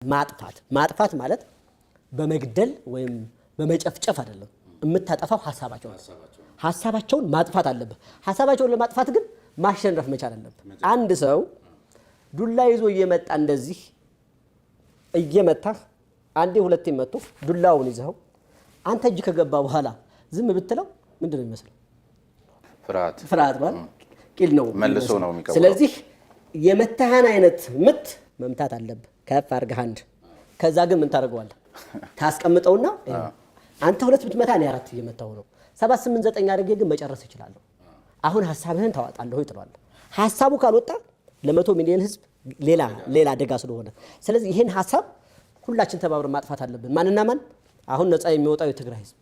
ማጥፋት ማለት በመግደል ወይም በመጨፍጨፍ አይደለም የምታጠፋው ሐሳባቸውን ማጥፋት አለበት ሐሳባቸውን ለማጥፋት ግን ማሸነፍ መቻል አለበት አንድ ሰው ዱላ ይዞ እየመጣ እንደዚህ እየመታ አንዴ ሁለቴ መጥቶ ዱላውን ይዘው አንተ እጅ ከገባ በኋላ ዝም ብትለው ምንድነው የሚመስለው ፍርሃት ማለት ቂል ነው መልሶ ነው የሚቀበለው ስለዚህ የመታሃን አይነት ምት መምታት አለበት ከፍ አርገህ አንድ ከዛ ግን ምን ታደርገዋለህ ታስቀምጠውና አንተ ሁለት ብትመታ እኔ አራት እየመታው ነው 7 8 9 አድርጌ ግን መጨረስ ይችላል አሁን ሐሳብህን ታዋጣለህ ይጥላል ሐሳቡ ካልወጣ ለ100 ሚሊዮን ህዝብ ሌላ አደጋ ስለሆነ ስለዚህ ይሄን ሐሳብ ሁላችን ተባብረን ማጥፋት አለብን ማንና ማን አሁን ነፃ የሚወጣው የትግራይ ህዝብ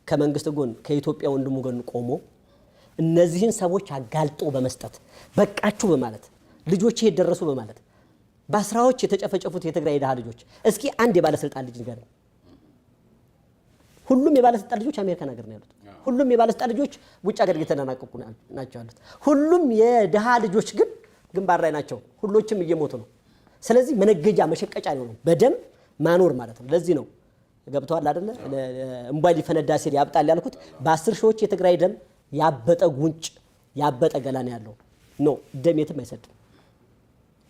ከመንግስት ጎን ከኢትዮጵያ ወንድሙ ጎን ቆሞ እነዚህን ሰዎች አጋልጦ በመስጠት በቃችሁ በማለት ልጆች ይደረሱ በማለት በአስራዎች የተጨፈጨፉት የትግራይ ዳሃ ልጆች እስኪ አንድ የባለስልጣን ልጅ ነገር ሁሉም የባለስልጣን ልጆች አሜሪካ ሀገር ነው ያሉት ሁሉም የባለስልጣን ልጆች ውጭ ሀገር እየተናናቀቁ ናቸው ያሉት ሁሉም የዳሃ ልጆች ግን ግንባር ላይ ናቸው ሁሎችም እየሞቱ ነው ስለዚህ መነገጃ መሸቀጫ ነው በደም ማኖር ማለት ነው ለዚህ ነው ገብቷል አይደለ እንባይ ሊፈነዳ ሲል ያብጣል ያልኩት በ10 ሺዎች የትግራይ ደም ያበጠ ጉንጭ ያበጠ ገላን ያለው ነው ደም የትም አይሰድም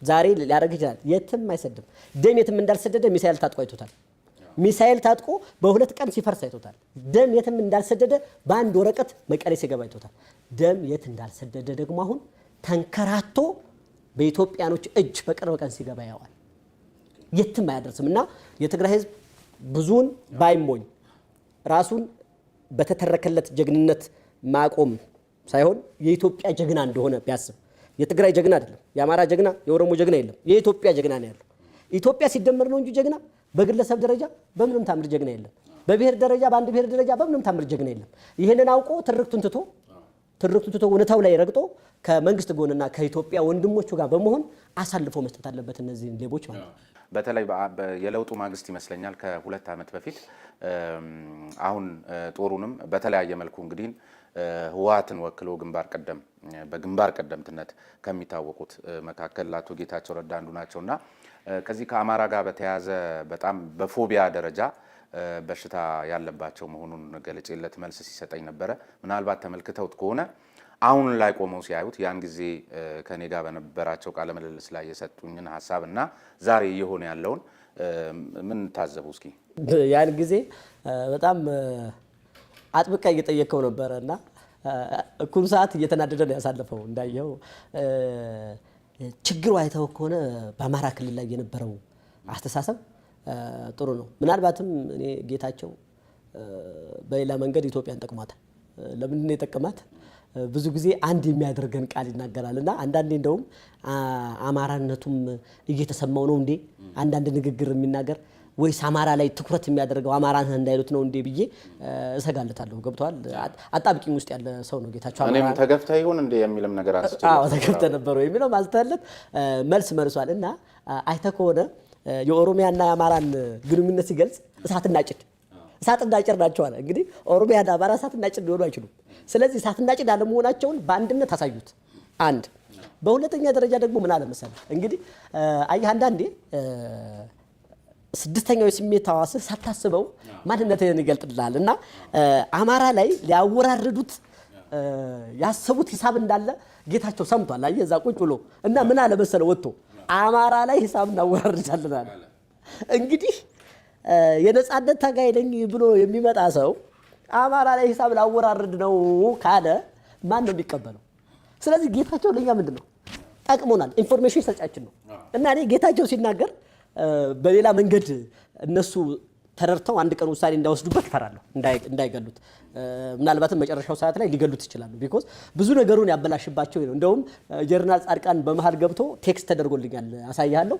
ዛሬ ሊያረግ ይችላል የትም አይሰድም ደም የትም እንዳልሰደደ ሚሳኤል ታጥቆ አይቶታል ሚሳኤል ታጥቆ በሁለት ቀን ሲፈርስ አይቶታል ደም የትም እንዳልሰደደ በአንድ ወረቀት መቀሌ ሲገባ አይቶታል ደም የት እንዳልሰደደ ደግሞ አሁን ተንከራቶ በኢትዮጵያኖች እጅ በቅርብ ቀን ሲገባ ያዋል የትም አያደርስምና የትግራይ ህዝብ ብዙን ባይሞኝ ራሱን በተተረከለት ጀግንነት ማቆም ሳይሆን የኢትዮጵያ ጀግና እንደሆነ ቢያስብ የትግራይ ጀግና አይደለም የአማራ ጀግና የኦሮሞ ጀግና የለም የኢትዮጵያ ጀግና ነው ያለው ኢትዮጵያ ሲደመር ነው እንጂ ጀግና በግለሰብ ደረጃ በምንም ታምር ጀግና የለም በብሔር ደረጃ በአንድ ብሔር ደረጃ በምንም ታምር ጀግና የለም ይሄንን አውቆ ትርክቱን ትቶ ወነታው ላይ ረግጦ ከመንግስት ጎንና ከኢትዮጵያ ወንድሞቹ ጋር በመሆን አሳልፎ መስጠት አለበት እነዚህ ሌቦች ማለት ነው በተለይ የለውጡ ማግስት ይመስለኛል ከ2 አመት በፊት አሁን ጦሩንም በተለያየ መልኩ እንግዲህ ህዋትን ወክሎ በግንባር ቀደምትነት ከሚታወቁት መካከል አቶ ጌታቸው ረዳ አንዱ ናቸውና ከዚህ ከአማራ ጋር በተያያዘ በጣም በፎቢያ ደረጃ በሽታ ያለባቸው መሆኑን ገለጽለት መልስ ሲሰጠኝ ነበር ምናልባት ተመልክተውት ከሆነ አሁን ላይ ቆመው ሲያዩት ያን ጊዜ ከኔ ጋር በነበራቸው ቃለ ምልልስ ላይ የሰጡኝን ሐሳብና ዛሬ የሆነ ያለውን ምን ታዘቡ እስኪ ያን ጊዜ በጣም አጥብቃ እየጠየቀው ነበርና እኩል ሰዓት እየተናደደ ነው ያሳለፈው እንዳየው ችግሩ አይተው ከሆነ በአማራ ክልል ላይ የነበረው አስተሳሰብ ጥሩ ነው ምናልባትም እኔ ጌታቸው በሌላ መንገድ ኢትዮጵያን ጠቅሟታል ለምን ነው የጠቀማት ብዙ ጊዜ አንድ የሚያደርገን ቃል ይናገራልና አንዳንዴ እንደውም አማራነቱም እየተሰማው ነው እንዴ አንዳንድ ንግግር የሚናገር ወይስ አማራ ላይ ትኩረት የሚያደርገው አማራን እንዳይሉት ነው እንዴ ብዬ እሰጋለታለሁ ገብቷል አጣብቂኝ ውስጥ ያለ ሰው ነው ጌታቸው እኔም ተገፍታ ይሁን እንዴ የሚልም ነገር አስጨነቀ ተገፍተ ነበር ወይ የሚለው ማስተላለፍ መልስ መልሷልና አይተከሆነ የኦሮሚያና የአማራን ግንኙነት ሲገልጽ እሳትና ጭድ ናቸው አለ እንግዲህ ኦሮሚያና አማራ እሳትና ጭድ ሊሆኑ አይችሉም ስለዚህ እሳትና ጭድ አለመሆናቸውን በአንድነት አሳዩት አንድ በሁለተኛ ደረጃ ደግሞ ምን አለ መሰለህ እንግዲህ አንዳንዴ ስድስተኛው የስሜት ሕዋስ ሳታስበው ማንነትን ይገልጥልሃል እና አማራ ላይ ሊያወራርዱት ያሰቡት ሂሳብ እንዳለ ጌታቸው ሰምቷል አየህ እዛ ቁጭ ብሎ እና ምን አለ መሰለህ ወጥቶ አማራ ላይ ሂሳብ እናወራርዳለን አለ እንግዲህ የነጻነት ታጋይ ነኝ ብሎ የሚመጣ ሰው አማራ ላይ ሂሳብ ላወራርድ ነው ካለ ማን ነው የሚቀበለው ስለዚህ ጌታቸው ለኛ ምንድነው ጠቅሞናል ኢንፎርሜሽን ሰጫችን ነው እና እኔ ጌታቸው ሲናገር በሌላ መንገድ እነሱ ተረርተው አንድ ቀን ውሳኔ እንዳይወስዱበት ፈራለሁ እንዳይገሉት ምናልባትም መጨረሻው ሰዓት ላይ ሊገሉት ይችላሉ ቢኮዝ ብዙ ነገሩን ያበላሽባቸው ነው እንደውም ጀነራል ጻድቃን በመሃል ገብቶ ቴክስት ተደርጎልኛል አሳያለሁ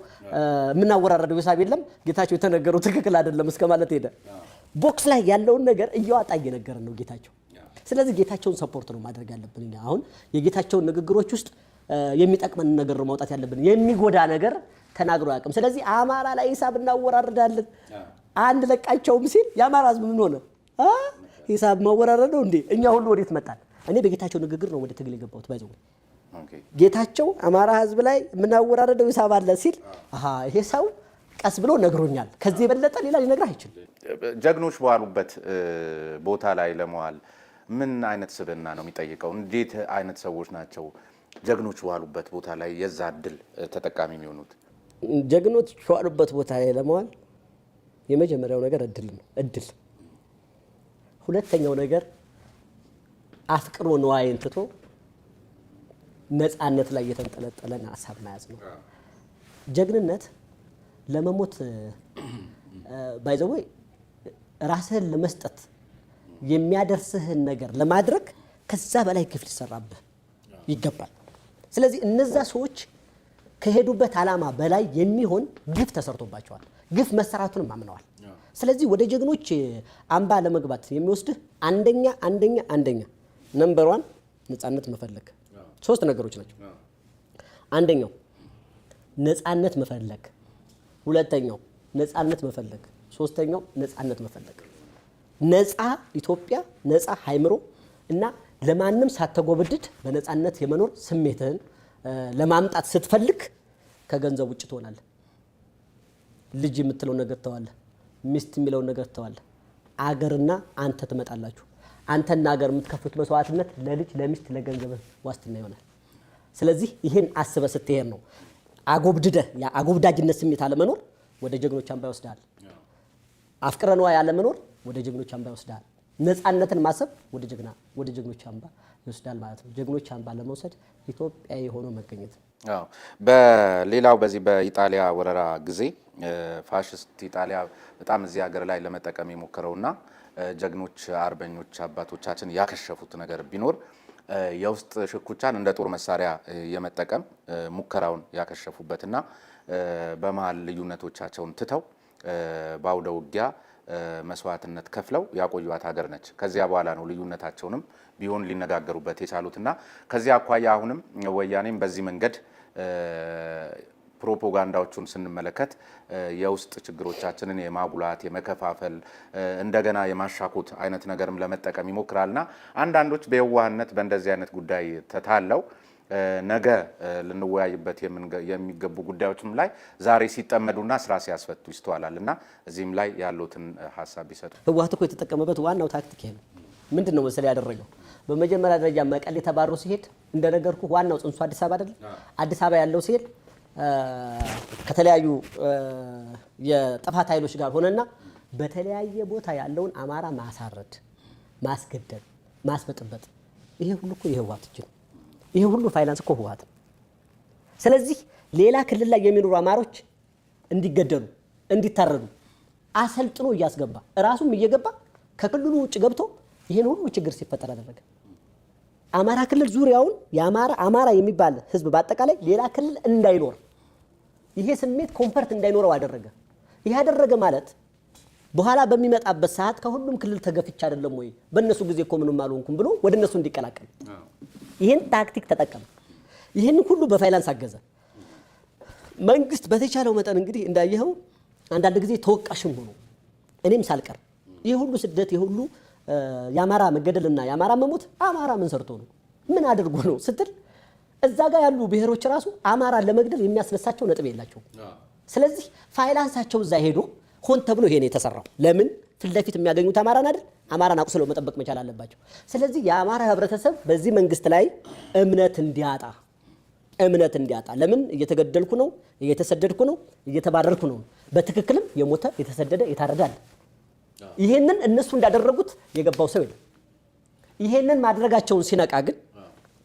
ምናወራረደው ሂሳብ የለም ጌታቸው የተነገረው ትክክል አይደለም እስከማለት ሄደ ቦክስ ላይ ያለውን ነገር እያወጣ እየነገረን ነው ጌታቸው ስለዚህ ጌታቸውን ሰፖርት ነው ማድረግ ያለብን እኛ አሁን የጌታቸውን ንግግሮች ውስጥ የሚጠቅመን ነገር ነው ማውጣት ያለብን የሚጎዳ ነገር ተናግሮ ያቀም ስለዚህ አማራ ላይ ሂሳብ እናወራርዳለን አንድ ለቃቸውም ሲል ያማራ ህዝብ ምን ሆነ ሂሳብ ማወራረድ ነው እንዴ እኛ ሁሉ ወዴት መጣን እኔ በጌታቸው ንግግር ነው ወደ ትግል የገባሁት ባይዘው ጌታቸው አማራ ህዝብ ላይ ምናወራረደው ሂሳብ አለ ሲል ይሄ ሰው ቀስ ብሎ ነግሮኛል። ከዚህ የበለጠ ሌላ ሊነግር አይችልም። ጀግኖች በዋሉበት ቦታ ላይ ለመዋል ምን አይነት ስብዕና ነው የሚጠይቀው? እንዴት አይነት ሰዎች ናቸው ጀግኖች በዋሉበት ቦታ ላይ የዛ እድል ተጠቃሚ የሚሆኑት? ጀግኖች በዋሉበት ቦታ ላይ ለመዋል የመጀመሪያው ነገር እድል ነው። እድል። ሁለተኛው ነገር አፍቅሮ ነዋይን ትቶ ነፃነት ላይ የተንጠለጠለን ሀሳብ መያዝ ነው። ጀግንነት ለመሞት ባይዘው ራስህን ለመስጠት የሚያደርስህን ነገር ለማድረግ ከዛ በላይ ግፍ ሊሰራብህ ይገባል። ስለዚህ እነዛ ሰዎች ከሄዱበት ዓላማ በላይ የሚሆን ግፍ ተሰርቶባቸዋል። ግፍ መሰራቱንም አምነዋል። ስለዚህ ወደ ጀግኖች አምባ ለመግባት የሚወስድህ አንደኛ ነምበር 1 ነፃነት መፈለግ። 3 ነገሮች ናቸው። አንደኛው ነፃነት መፈለግ፣ ሁለተኛው ነፃነት መፈለግ፣ ሶስተኛው ነፃነት መፈለግ። ነፃ ኢትዮጵያ፣ ነፃ ሃይምሮ እና ለማንም ሳትጎበድድ በነፃነት የመኖር ስሜትህን ለማምጣት ስትፈልግ ከገንዘብ ውጭ ትሆናለህ። ልጅ የምትለው ነገር ተዋለህ። ሚስት የሚለው ነገር ተዋለህ። አገርና አንተ ትመጣላችሁ። አንተና አገር የምትከፍሉት መስዋዕትነት ለልጅ ለሚስት ለገንዘብ ዋስትና ይሆናል። ስለዚህ ይሄን አስበህ ስትሄድ ነው አጎብድደህ ያ አጎብዳጅነት ስሜት አለመኖር ወደ ጀግኖች አምባ ይወስዳል። አፍቅረነዋ ያለመኖር ወደ ጀግኖች አምባ ይወስዳል። ነፃነትን ማሰብ ወደ ጀግኖች አምባ ይወስዳል ማለት ነው። ጀግኖች አምባ ለመውሰድ ኢትዮጵያዊ ሆኖ መገኘት። በሌላው በዚህ በኢጣሊያ ወረራ ጊዜ ፋሽስት ኢጣሊያ በጣም እዚህ ሀገር ላይ ለመጠቀም የሞከረውና ጀግኖች አርበኞች አባቶቻችን ያከሸፉት ነገር ቢኖር የውስጥ ሽኩቻን እንደ ጦር መሳሪያ የመጠቀም ሙከራውን ያከሸፉበትና በመሃል ልዩነቶቻቸውን ትተው በአውደ ውጊያ መስዋዕትነት ከፍለው ያቆዩት ሀገር ነች። ከዚያ በኋላ ነው ልዩነታቸውንም ቢሆን ሊነጋገሩበት የቻሉትና ከዚያ አኳያ አሁንም ወያኔም በዚህ መንገድ ፕሮፓጋንዳዎቹን ስንመለከት የውስጥ ችግሮቻችንን የማጉላት የመከፋፈል እንደገና የማሻኮት አይነት ነገርም ለመጠቀም ይሞክራልና አንዳንዶች በየዋህነት በእንደዚህ አይነት ጉዳይ ተታለው ነገ ልንወያይበት የሚገቡ ጉዳዮችም ላይ ዛሬ ሲጠመዱና ስራ ሲያስፈቱ ይስተዋላልና እዚህም ላይ ያሉትን ሀሳብ ቢሰጡ። ህወሓት እኮ የተጠቀመበት ዋናው ታክቲክ ይሄ ነው። ምንድነው መሰለ ያደረገው? በመጀመሪያ ደረጃ መቀሌ ተባሮ ሲሄድ እንደነገርኩ ዋናው ጽንሱ አዲስ አበባ አይደል? አዲስ አበባ ያለው ሲሄድ ከተለያዩ የጥፋት ኃይሎች ጋር ሆነና በተለያየ ቦታ ያለውን አማራ ማሳረድ፣ ማስገደል፣ ማስበጥበጥ ይሄ ሁሉ እኮ የህወሓት እጅ ነው። ይሄ ሁሉ ፋይናንስ እኮ ህወሓት ነው። ስለዚህ ሌላ ክልል ላይ የሚኖሩ አማሮች እንዲገደሉ፣ እንዲታረዱ አሰልጥኖ እያስገባ ራሱም እየገባ ከክልሉ ውጭ ገብቶ ይሄን ሁሉ ችግር ሲፈጠር አደረገ። አማራ ክልል ዙሪያውን አማራ የሚባል ህዝብ በአጠቃላይ ሌላ ክልል እንዳይኖር ይሄ ስሜት ኮንፈርት እንዳይኖረው አደረገ። ይሄ ያደረገ ማለት በኋላ በሚመጣበት ሰዓት ከሁሉም ክልል ተገፍቻ አይደለም ወይ በእነሱ ጊዜ እኮ ምንም አልሆንኩም ብሎ ወደ እነሱ እንዲቀላቀል ይሄን ታክቲክ ተጠቀመ። ይሄን ሁሉ በፋይናንስ አገዘ። መንግስት በተቻለው መጠን እንግዲህ እንዳየኸው አንዳንድ ጊዜ ተወቃሽም ሆኖ እኔም ሳልቀር ይሄ ሁሉ ስደት ይሄ ሁሉ የአማራ መገደልና የአማራ መሞት አማራ ምን ሰርቶ ነው ምን አድርጎ ነው ስትል እዛ ጋር ያሉ ብሔሮች ራሱ አማራን ለመግደል የሚያስነሳቸው ነጥብ የላቸው። ስለዚህ ፋይናንሳቸው እዛ ሄዶ ሆን ተብሎ ይሄ ነው የተሰራው። ለምን ፊት ለፊት የሚያገኙት አማራን አይደል? አማራን አቁስለው መጠበቅ መቻል አለባቸው። ስለዚህ የአማራ ህብረተሰብ በዚህ መንግስት ላይ እምነት እንዲያጣ ለምን እየተገደልኩ ነው፣ እየተሰደድኩ ነው፣ እየተባረርኩ ነው። በትክክልም የሞተ የተሰደደ የታረዳል። ይሄንን እነሱ እንዳደረጉት የገባው ሰው የለም። ይሄንን ማድረጋቸውን ሲነቃ ግን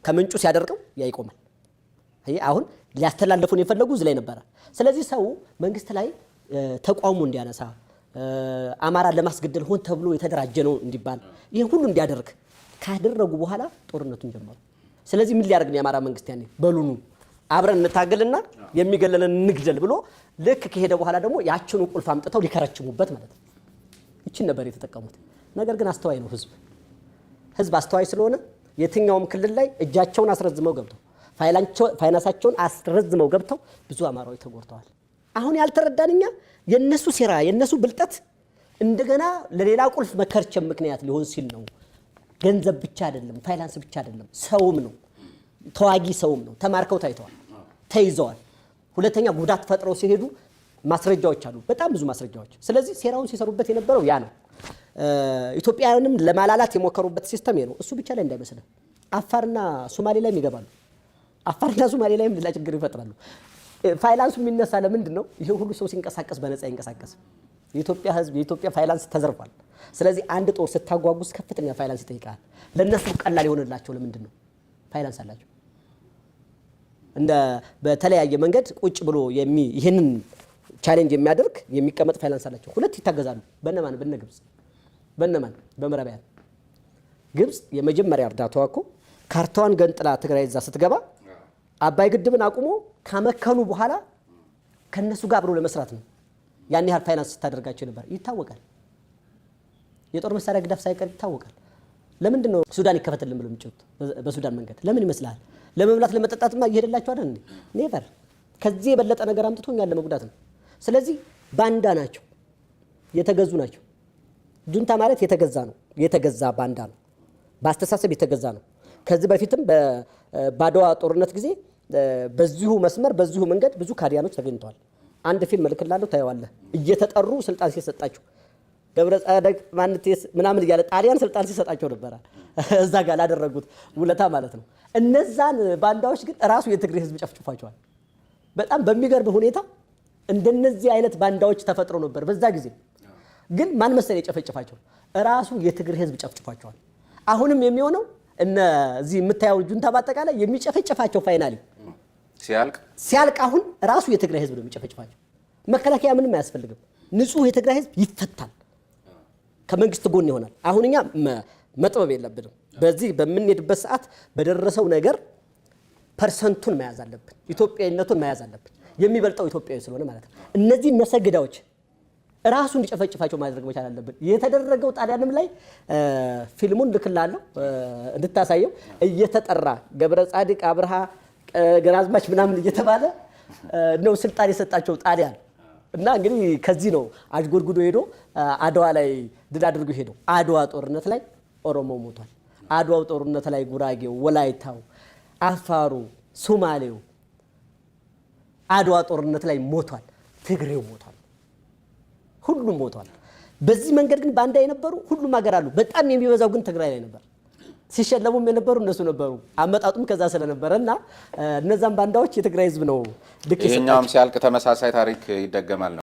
ከምንጩ ሲያደርገው ያ ይቆማል። አሁን ሊያስተላልፉን የፈለጉ እዚህ ላይ ነበረ። ስለዚህ ሰው መንግስት ላይ ተቋሙ እንዲያነሳ አማራን ለማስገደል ሆን ተብሎ የተደራጀ ነው እንዲባል ይሄን ሁሉ እንዲያደርግ ካደረጉ በኋላ ጦርነቱን ጀመሩ። ስለዚህ ምን ሊያደርግ ነው የአማራ መንግስት? ያኔ በሉኑ አብረን እንታገልና የሚገለለን እንግደል ብሎ ልክ ከሄደ በኋላ ደግሞ ያችኑ ቁልፍ አምጥተው ሊከረችሙበት ማለት ነው። ይችን ነበር የተጠቀሙት። ነገር ግን አስተዋይ ነው ህዝብ አስተዋይ ስለሆነ የትኛውም ክልል ላይ እጃቸውን አስረዝመው ገብተው ፋይናንሳቸውን አስረዝመው ገብተው ብዙ አማራዎች ተጎድተዋል። አሁን ያልተረዳንኛ የነሱ ሴራ የነሱ ብልጠት እንደገና ለሌላ ቁልፍ መከርቸም ምክንያት ሊሆን ሲል ነው። ገንዘብ ብቻ አይደለም፣ ፋይናንስ ብቻ አይደለም፣ ሰውም ነው። ተዋጊ ሰውም ነው። ተማርከው ታይተዋል፣ ተይዘዋል። ሁለተኛ ጉዳት ፈጥረው ሲሄዱ ማስረጃዎች አሉ፣ በጣም ብዙ ማስረጃዎች። ስለዚህ ሴራውን ሲሰሩበት የነበረው ያ ነው። ኢትዮጵያውያንም ለማላላት የሞከሩበት ሲስተም ነው። እሱ ብቻ ላይ እንዳይመስልህ አፋርና ሶማሌ ላይም ይገባሉ። አፋርና ሶማሌ ላይም ሌላ ችግር ይፈጥራሉ። ፋይናንሱ የሚነሳ ለምንድን ነው? ይሄ ሁሉ ሰው ሲንቀሳቀስ በነፃ ይንቀሳቀስ። የኢትዮጵያ ሕዝብ የኢትዮጵያ ፋይናንስ ተዘርፏል። ስለዚህ አንድ ጦር ስታጓጉዝ ከፍተኛ ፋይናንስ ይጠይቃል። ለነሱ ቀላል የሆነላቸው ለምንድን ነው? ፋይናንስ አላቸው። እንደ በተለያየ መንገድ ቁጭ ብሎ ይህንን ቻሌንጅ የሚያደርግ የሚቀመጥ ፋይናንስ አላቸው። ሁለት ይታገዛሉ። በነማን? በነ ግብጽ። በነማን? በምዕራባውያን። ግብጽ የመጀመሪያ እርዳታዋ እኮ ካርታዋን ገንጥላ ትግራይ እዛ ስትገባ አባይ ግድብን አቁሞ ካመከኑ በኋላ ከነሱ ጋር አብሮ ለመስራት ነው። ያን ያህል ፋይናንስ ስታደርጋቸው ነበር፣ ይታወቃል። የጦር መሳሪያ ግዳፍ ሳይቀር ይታወቃል። ለምንድን ነው ሱዳን ይከፈትልን ብሎ የሚጮት? በሱዳን መንገድ ለምን ይመስልሃል? ለመብላት ለመጠጣትማ እየሄደላቸው አይደል እንዴ? ኔቨር። ከዚህ የበለጠ ነገር አምጥቶ እኛን ለመጉዳት ነው። ስለዚህ ባንዳ ናቸው፣ የተገዙ ናቸው። ጁንታ ማለት የተገዛ ነው፣ የተገዛ ባንዳ ነው። በአስተሳሰብ የተገዛ ነው። ከዚህ በፊትም በአድዋ ጦርነት ጊዜ በዚሁ መስመር በዚሁ መንገድ ብዙ ካዲያኖች ተገኝተዋል። አንድ ፊልም እልክልሃለሁ ታየዋለህ። እየተጠሩ ስልጣን ሲሰጣቸው ገብረ ጻድቅ ማንቴስ ምናምን እያለ ጣሊያን ስልጣን ሲሰጣቸው ነበረ፣ እዛ ጋር ላደረጉት ውለታ ማለት ነው። እነዛን ባንዳዎች ግን ራሱ የትግሬ ሕዝብ ጨፍጭፏቸዋል። በጣም በሚገርም ሁኔታ እንደነዚህ አይነት ባንዳዎች ተፈጥሮ ነበር በዛ ጊዜ። ግን ማን መሰለ የጨፈጨፋቸው? ራሱ የትግሬ ሕዝብ ጨፍጭፏቸዋል። አሁንም የሚሆነው እነዚህ የምታየው ጁንታ በአጠቃላይ የሚጨፈጨፋቸው ፋይናሊ ሲያልቅ አሁን ራሱ የትግራይ ሕዝብ ነው የሚጨፈጭፋቸው። መከላከያ ምንም አያስፈልግም። ንጹህ የትግራይ ሕዝብ ይፈታል፣ ከመንግስት ጎን ይሆናል። አሁን እኛ መጥበብ የለብንም። በዚህ በምንሄድበት ሰዓት በደረሰው ነገር ፐርሰንቱን መያዝ አለብን፣ ኢትዮጵያዊነቱን መያዝ አለብን። የሚበልጠው ኢትዮጵያዊ ስለሆነ ማለት ነው። እነዚህ ነሰግዳዎች ራሱ እንዲጨፈጭፋቸው ማድረግ መቻል አለብን። የተደረገው ጣሊያንም ላይ ፊልሙን ልክላለሁ እንድታሳየው እየተጠራ ገብረ ጻድቅ አብርሃ ገራዝማች ምናምን እየተባለ ነው ስልጣን የሰጣቸው ጣሊያን። እና እንግዲህ ከዚህ ነው አጅጎድጉዶ ሄዶ አድዋ ላይ ድል አድርጎ ሄደው። አድዋ ጦርነት ላይ ኦሮሞ ሞቷል። አድዋው ጦርነት ላይ ጉራጌው፣ ወላይታው፣ አፋሩ፣ ሶማሌው አድዋ ጦርነት ላይ ሞቷል። ትግሬው ሞቷል። ሁሉም ሞቷል። በዚህ መንገድ ግን ባንዳ የነበሩ ሁሉም ሀገር አሉ። በጣም የሚበዛው ግን ትግራይ ላይ ነበር። ሲሸለሙም የነበሩ እነሱ ነበሩ። አመጣጡም ከዛ ስለነበረ እና እነዛም ባንዳዎች የትግራይ ሕዝብ ነው። ይሄኛውም ሲያልቅ ተመሳሳይ ታሪክ ይደገማል ነው።